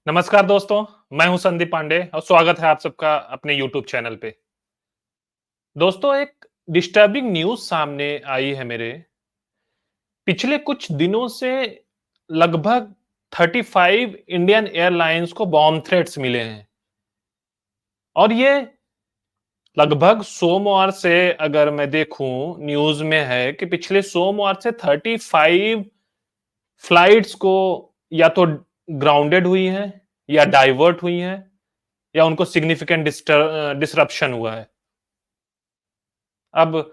नमस्कार दोस्तों, मैं हूं संदीप पांडे और स्वागत है आप सबका अपने यूट्यूब चैनल पे। दोस्तों, एक डिस्टर्बिंग न्यूज़ सामने आई है मेरे। पिछले कुछ दिनों से लगभग 35 इंडियन एयरलाइंस को बॉम्ब थ्रेट्स मिले हैं और ये लगभग सोमवार से अगर मैं देखूं न्यूज़ में है कि पिछले सोमवार से 35 फ्लाइट्स को या तो ग्राउंडेड हुई हैं या डाइवर्ट हुई हैं या उनको सिग्निफिकेंट डिसरप्शन हुआ है। अब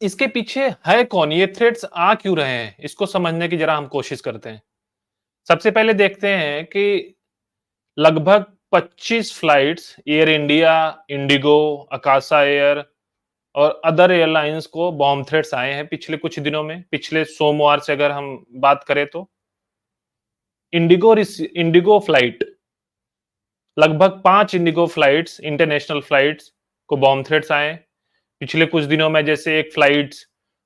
इसके पीछे है कौन? ये थ्रेट्स आ क्यों रहे हैं? इसको समझने की ज़रा हम कोशिश करते हैं। सबसे पहले देखते हैं कि लगभग 25 flights air India, Indigo, Akasha air और अदर एयरलाइंस को बॉम्ब थ्रेट्स आए हैं पिछले कुछ दिनों में। पिछले सोमवार से अगर हम बात करें तो इंडिगो फ्लाइट लगभग 5 इंडिगो फ्लाइट्स, इंटरनेशनल फ्लाइट्स को बॉम्ब थ्रेट्स आए हैं। पिछले कुछ दिनों में जैसे एक फ्लाइट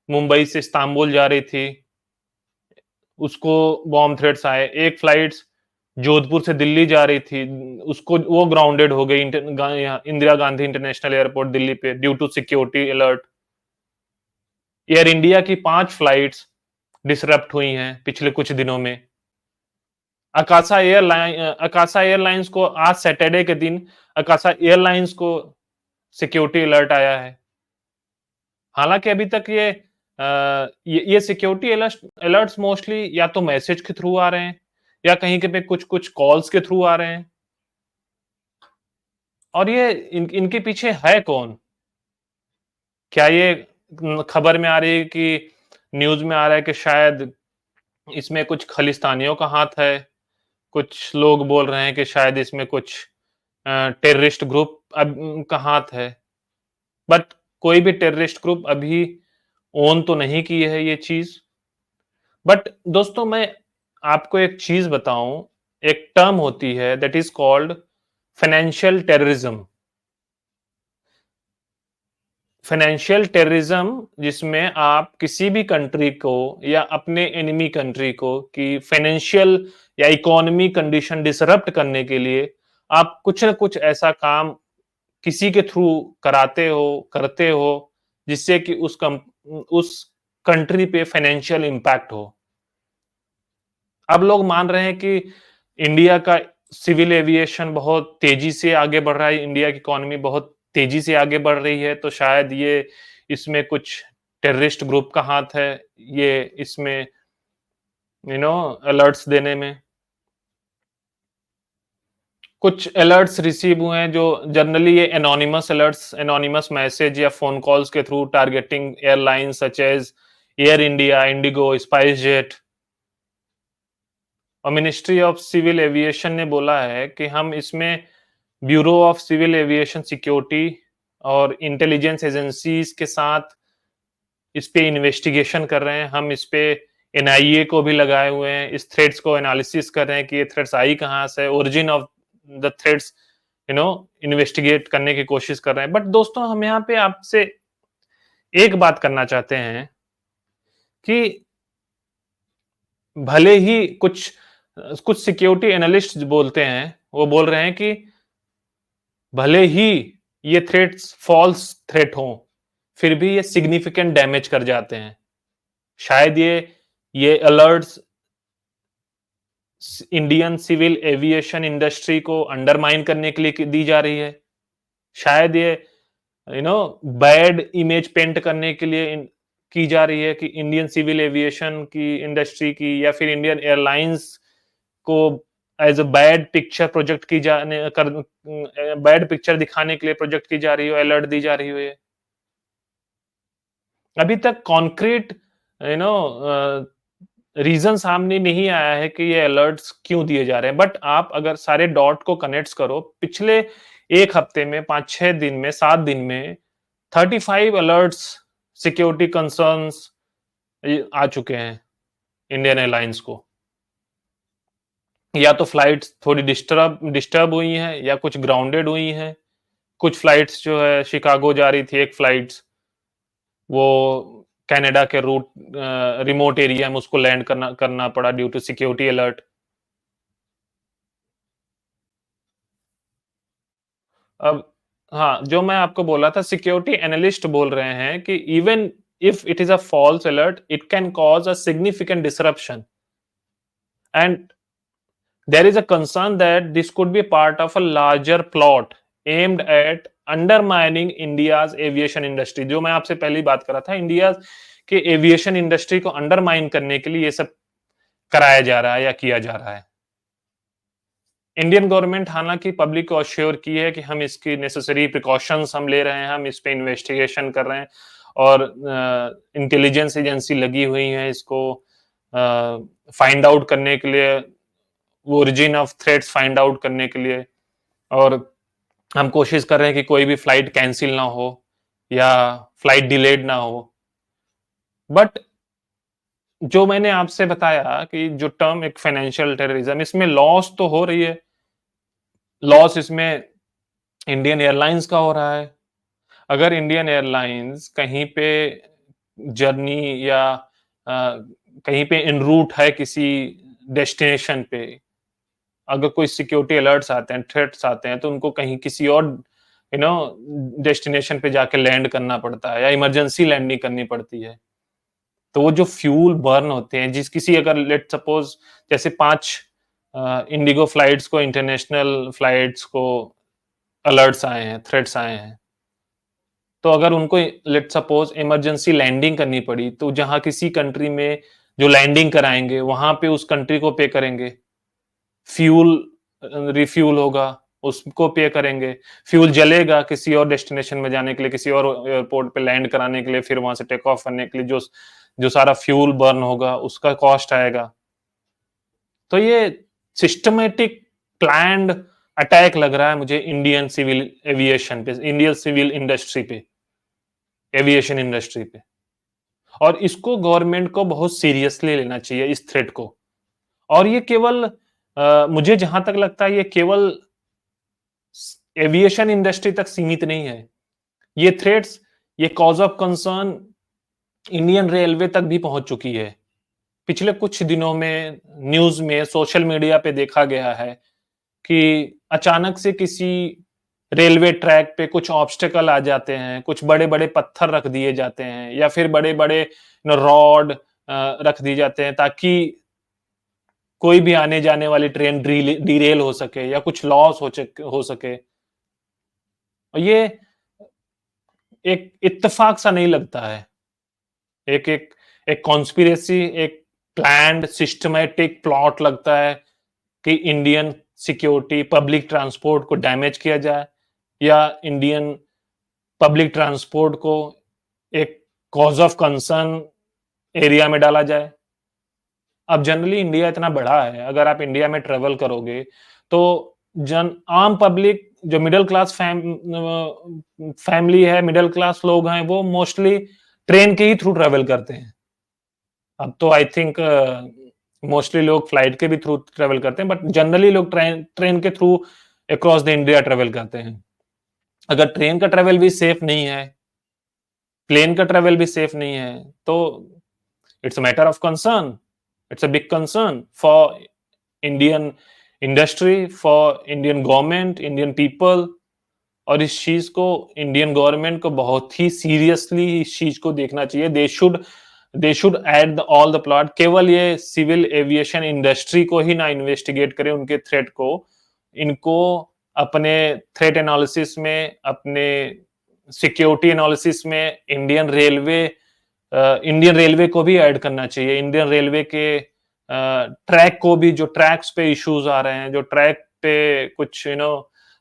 मुंबई से इस्तांबुल जा रही थी, उसको बॉम्ब थ्रेट्स आए। एक फ्लाइट जोधपुर से दिल्ली जा रही थी, उसको वो ग्राउंडेड हो गई यहाँ इंदिरा गांधी इंटरनेशनल एयरपोर्ट दिल्ली पे due to security alert. Air India की 5 फ्लाइट्स डिसरप्ट हुई हैं पिछले कुछ दिनों में। अकाशा एयरलाइंस को आज सैटरडे के दिन अकाशा एयरलाइंस को सिक्योरिटी अलर्ट आया है। हालाँकि अभी तक ये सिक्योरिटी अलर्ट्स मोस्टली या तो मैसेज के थ्रू आ रहे हैं या कहीं के पे कुछ-कुछ कॉल्स के थ्रू आ रहे हैं। और ये इनके पीछे है कौन? क्या ये खबर में आ रही है कि न्यूज़ में आ रहा है कि शायद इसमें कुछ खालिस्तानियों का हाथ है? कुछ लोग बोल रहे हैं कि शायद इसमें कुछ टेररिस्ट ग्रुप का हाथ है। बट कोई भी टेररिस्ट ग्रुप अभी ओन तो नहीं की है ये चीज़। बट दोस्तों, मैं आपको एक चीज बताऊं। एक टर्म होती है that is called financial terrorism. Financial terrorism जिसमें आप किसी भी कंट्री को या अपने एनिमी कंट्री को कि फाइनेंशियल या इकोनॉमी कंडीशन डिसरप्ट करने के लिए आप कुछ ना कुछ ऐसा काम किसी के थ्रू कराते हो, करते हो, जिससे कि उस कंट्री पे फाइनेंशियल इंपैक्ट हो। अब लोग मान रहे हैं कि इंडिया का सिविल एविएशन बहुत तेजी से आगे बढ़ रहा है, इंडिया की इकोनॉमी बहुत तेजी से आगे बढ़ रही है, तो शायद ये इसमें कुछ टेररिस्ट ग्रुप का हाथ है, ये इसमें यू नो अलर्ट्स देने में। कुछ अलर्ट्स रिसीव हुए हैं जो जनरली ये एनोनिमस मैसेज या फ़ोन कॉल्स के through targeting airlines such as Air India, IndiGo, SpiceJet. और मिनिस्ट्री ऑफ सिविल एविएशन ने बोला है कि हम इसमें bureau of civil aviation security और इंटेलिजेंस एजेंसीज के साथ इस पे इन्वेस्टिगेशन कर रहे हैं। हम इस पे एनआईए को भी लगाए हुए हैं, इस थ्रेड्स को एनालिसिस कर रहे हैं कि ये थ्रेड्स आई कहाँ से, origin of the threads investigate करने की कोशिश कर रहे हैं। बट दोस्तों, हम यहाँ पे आपसे एक बात करना चाहते हैं कि भले ही कुछ सिक्योरिटी एनालिस्ट बोलते हैं, वो बोल रहे हैं कि भले ही ये थ्रेट्स फॉल्स थ्रेट हों, फिर भी ये सिग्निफिकेंट डैमेज कर जाते हैं। शायद ये alerts Indian civil aviation industry को अंडरमाइन करने के लिए दी जा रही है। शायद ये बैड इमेज पेंट करने के लिए की जा रही है कि इंडियन सिविल एविएशन की इंडस्ट्री की या फिर इंडियन एयरलाइंस को as a bad picture project की जाने कर बैड पिक्चर दिखाने के लिए प्रोजेक्ट की जा रही हो, अलर्ट दी जा रही हो ये। अभी तक कॉन्क्रीट यू नो रीजन सामने नहीं आया है कि ये अलर्ट्स क्यों दिए जा रहे हैं। बट आप अगर सारे डॉट को कनेक्ट करो, पिछले 1 हफ्ते में, 5-6 दिन में, 7 दिन में 35 अलर्ट्स सिक्योरिटी कंसर्न्स आ चुके हैं इंडियन एयरलाइंस को। या तो फ्लाइट्स थोड़ी डिस्टर्ब हुई हैं या कुछ ग्राउंडेड हुई हैं। कुछ फ्लाइट्स जो है शिकागो जा रही थी, एक फ्लाइट्स वो कनाडा के रिमोट एरिया में उसको लैंड करना करना पड़ा ड्यू टू सिक्योरिटी अलर्ट। अब हाँ, जो मैं आपको बोला था, सिक्योरिटी एनालिस्ट बोल रहे हैं कि even if it is a false alert, it can cause a significant disruption and there is a concern that this could be part of a larger plot aimed at undermining India's aviation industry। जो मैं आपसे पहले ही बात कर रहा था, India के aviation industry को अंडरमाइन करने के लिए ये सब कराया जा रहा है या किया जा रहा है। इंडियन गवर्नमेंट हालांकि पब्लिक को अश्योर की है कि हम इसकी नेसेसरी प्रिकॉशंस हम ले रहे हैं, हम इस पे इन्वेस्टिगेशन कर रहे हैं और इंटेलिजेंस एजेंसी लगी हुई है इसको फाइंड आउट करने के लिए, वो origin of threats find out करने के लिए। और हम कोशिश कर रहे हैं कि कोई भी फ्लाइट कैंसिल ना हो या फ्लाइट डिलेड ना हो। बट जो मैंने आपसे बताया कि जो टर्म एक फाइनेंशियल टेररिज्म, इसमें लॉस तो हो रही है, लॉस इसमें इंडियन एयरलाइंस का हो रहा है। अगर इंडियन एयरलाइंस कहीं पे जर्नी या कहीं पे इन रूट है किसी डेस्टिनेशन पे, अगर कोई सिक्योरिटी अलर्ट्स आते हैं, थ्रेट्स आते हैं, तो उनको कहीं किसी और डेस्टिनेशन पे जाके लैंड करना पड़ता है या इमरजेंसी लैंडिंग करनी पड़ती है। तो वो जो फ्यूल बर्न होते हैं, जिस किसी अगर लेट्स सपोज जैसे 5 इंडिगो फ्लाइट्स को, इंटरनेशनल फ्लाइट्स को अलर्ट्स आए हैं, थ्रेट्स आए हैं। तो अगर उनको लेट्स सपोज इमरजेंसी लैंडिंग करनी पड़ी, तो जहाँ किसी कंट्री में जो लैंडिंग कराएँगे, वहाँ पे उस कंट्री को पे करेंगे। फ्यूल रिफ्यूल होगा, उसको पे करेंगे। फ्यूल जलेगा किसी और डेस्टिनेशन में जाने के लिए, किसी और एयरपोर्ट पे लैंड कराने के लिए, फिर वहाँ से टेक ऑफ करने के लिए जो जो सारा फ्यूल बर्न होगा, उसका कॉस्ट आएगा। तो ये सिस्टमैटिक प्लान्ड अटैक लग रहा है मुझे इंडियन सिविल एविएशन पे, इंडियन सिविल इंडस्ट्री पे, एविएशन इंडस्ट्री पे। और इसको गवर्नमेंट को बहुत सीरियसली लेना चाहिए इस थ्रेट को। और ये केवल मुझे जहाँ तक लगता है ये केवल एविएशन इंडस्ट्री तक सीमित नहीं है। ये थ्रेट्स, ये cause of concern Indian railway तक भी पहुंच चुकी है। पिछले कुछ दिनों में न्यूज़ में, सोशल मीडिया पे देखा गया है कि अचानक से किसी रेलवे ट्रैक पे कुछ ऑब्स्टेकल आ जाते हैं, कुछ बड़े-बड़े पत्थर रख दिए जाते हैं या फिर बड़े-बड़े रॉड रख दिए जाते हैं ताकि कोई भी आने-जाने वाली ट्रेन डिरेल हो सके या कुछ लॉस हो सके। और ये एक इत्तेफाक सा नहीं लगता है। एक एक एक कॉन्स्पिरेसी, एक प्लान्ड सिस्टमैटिक प्लॉट लगता है कि इंडियन सिक्योरिटी, पब्लिक ट्रांसपोर्ट को डैमेज किया जाए या इंडियन पब्लिक ट्रांसपोर्ट को एक कॉज ऑफ कंसर्न एरिया में डाला जाए। अब जनरली इंडिया इतना बड़ा है, अगर आप इंडिया में ट्रेवल करोगे, तो आम पब्लिक जो मिडल क्लास फैमिली है, मिडल क्लास लोग हैं, वो मोस्टली ट्रेन के ही थ्रू ट्रेवल करते हैं। अब तो आई थिंक मोस्टली लोग फ्लाइट के भी थ्रू ट्रेवल करते हैं, बट जनरली लोग ट्रेन ट्रेन के through across the India travel करते हैं। अगर ट्रेन का ट्रेवल भी सेफ नहीं है, प्लेन का ट्रेवल भी सेफ नहीं है, तो it's a matter of concern, it's a big concern for Indian industry, for Indian government, Indian people. और इस चीज को इंडियन गवर्नमेंट को बहुत ही सीरियसली इस चीज को देखना चाहिए। They should add the all the plot. केवल ये सिविल एविएशन इंडस्ट्री को ही ना इन्वेस्टिगेट करें, उनके थ्रेट को, इनको अपने थ्रेट एनालिसिस में, अपने सिक्योरिटी एनालिसिस में इंडियन रेलवे को भी ऐड करना चाहिए। इंडियन रेलवे के ट्रैक को भी, जो ट्रैक्स पे इश्यूज आ रहे हैं, जो ट्रैक पे कुछ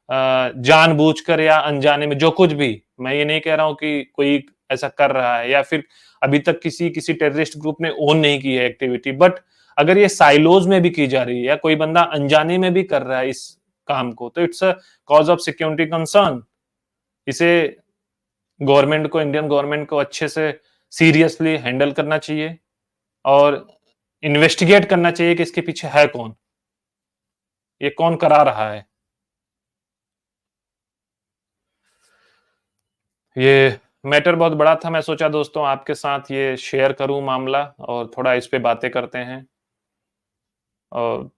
जानबूझकर या अनजाने में जो कुछ भी, मैं ये नहीं कह रहा हूं कि कोई ऐसा कर रहा है या फिर अभी तक किसी किसी टेररिस्ट ग्रुप ने ओन नहीं की है एक्टिविटी, बट अगर ये साइलोज में भी की जा रही है या कोई बंदा अनजाने में भी कर रहा है इस काम को, तो it's a cause of security concern. इसे गवर्नमेंट को, इंडियन गवर्नमेंट को अच्छे से सीरियसली हैंडल करना चाहिए और इन्वेस्टिगेट करना चाहिए कि इसके पीछे है कौन, ये कौन करा रहा है। ये मैटर बहुत बड़ा था, मैं सोचा दोस्तों आपके साथ ये शेयर करूं मामला और थोड़ा इस पे बातें करते हैं। और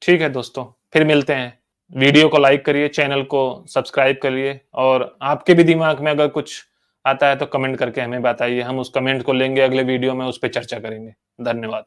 ठीक है दोस्तों, फिर मिलते हैं। वीडियो को लाइक करिए, चैनल को सब्सक्राइब करिए और आपके भी दिमाग में अगर कुछ आता है तो कमेंट करके हमें बताइए। हम उस कमेंट को लेंगे, अगले वीडियो में उस पे चर्चा करेंगे। धन्यवाद।